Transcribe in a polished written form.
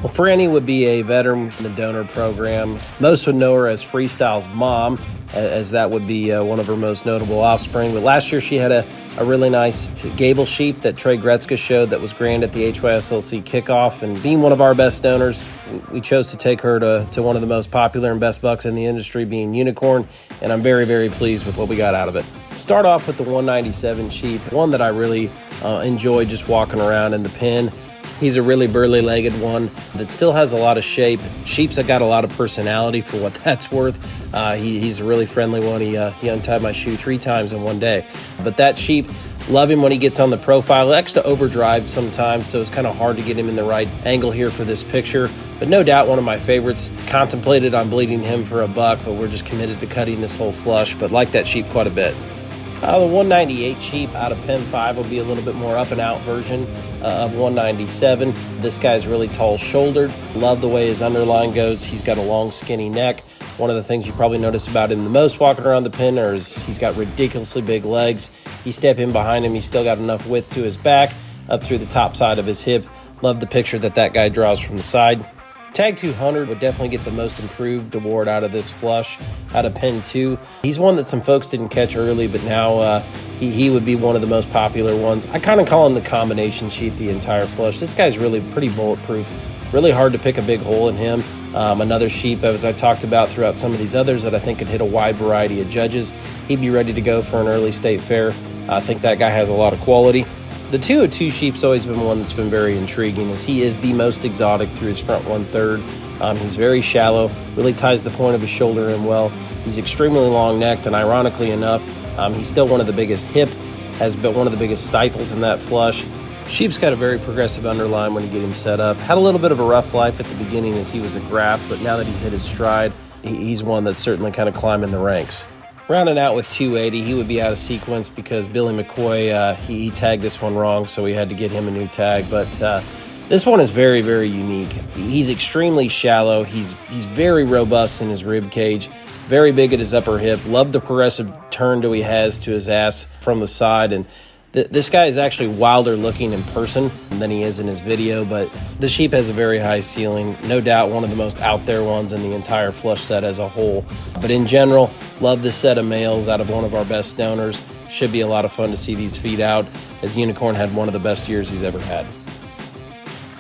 Well, Frannie would be a veteran in the donor program. Most would know her as Freestyle's mom, as that would be one of her most notable offspring. But last year she had a really nice Gable sheep that Trey Gretzka showed that was grand at the HYSLC kickoff. And being one of our best donors, we chose to take her to one of the most popular and best bucks in the industry, being Unicorn. And I'm very, very pleased with what we got out of it. Start off with the 197 sheep, one that I really enjoy just walking around in the pen. He's a really burly-legged one that still has a lot of shape. Sheep's that got a lot of personality for what that's worth. He's a really friendly one. He untied my shoe 3 times in one day. But that sheep, love him when he gets on the profile. He likes to overdrive sometimes, so it's kind of hard to get him in the right angle here for this picture. But no doubt one of my favorites. Contemplated on bleeding him for a buck, but we're just committed to cutting this whole flush, but like that sheep quite a bit. The 198 sheep out of Pen 5 will be a little bit more up and out version of 197. This guy's really tall shouldered. Love the way his underline goes. He's got a long skinny neck. One of the things you probably notice about him the most walking around the pen is he's got ridiculously big legs. You step in behind him, he's still got enough width to his back up through the top side of his hip. Love the picture that guy draws from the side. Tag 200 would definitely get the most improved award out of this flush, out of Pen 2. He's one that some folks didn't catch early, but now he would be one of the most popular ones. I kind of call him the combination sheep the entire flush. This guy's really pretty bulletproof. Really hard to pick a big hole in him. Another sheep, as I talked about throughout some of these others, that I think could hit a wide variety of judges. He'd be ready to go for an early state fair. I think that guy has a lot of quality. The 202 sheep's always been one that's been very intriguing, as he is the most exotic through his front 1/3. He's very shallow, really ties the point of his shoulder in well. He's extremely long-necked, and ironically enough, he's still one of the biggest hip, has been one of the biggest stifles in that flush. Sheep's got a very progressive underline when you get him set up. Had a little bit of a rough life at the beginning as he was a graft, but now that he's hit his stride, he's one that's certainly kind of climbing the ranks. Rounding out with 280, he would be out of sequence because Billy McCoy, he tagged this one wrong, so we had to get him a new tag. But this one is very, very unique. He's extremely shallow. He's very robust in his rib cage, very big at his upper hip. Love the progressive turn he has to his ass from the side. And this guy is actually wilder looking in person than he is in his video, but the sheep has a very high ceiling. No doubt one of the most out there ones in the entire flush set as a whole. But in general, love this set of males out of one of our best donors. Should be a lot of fun to see these feed out, as Unicorn had one of the best years he's ever had.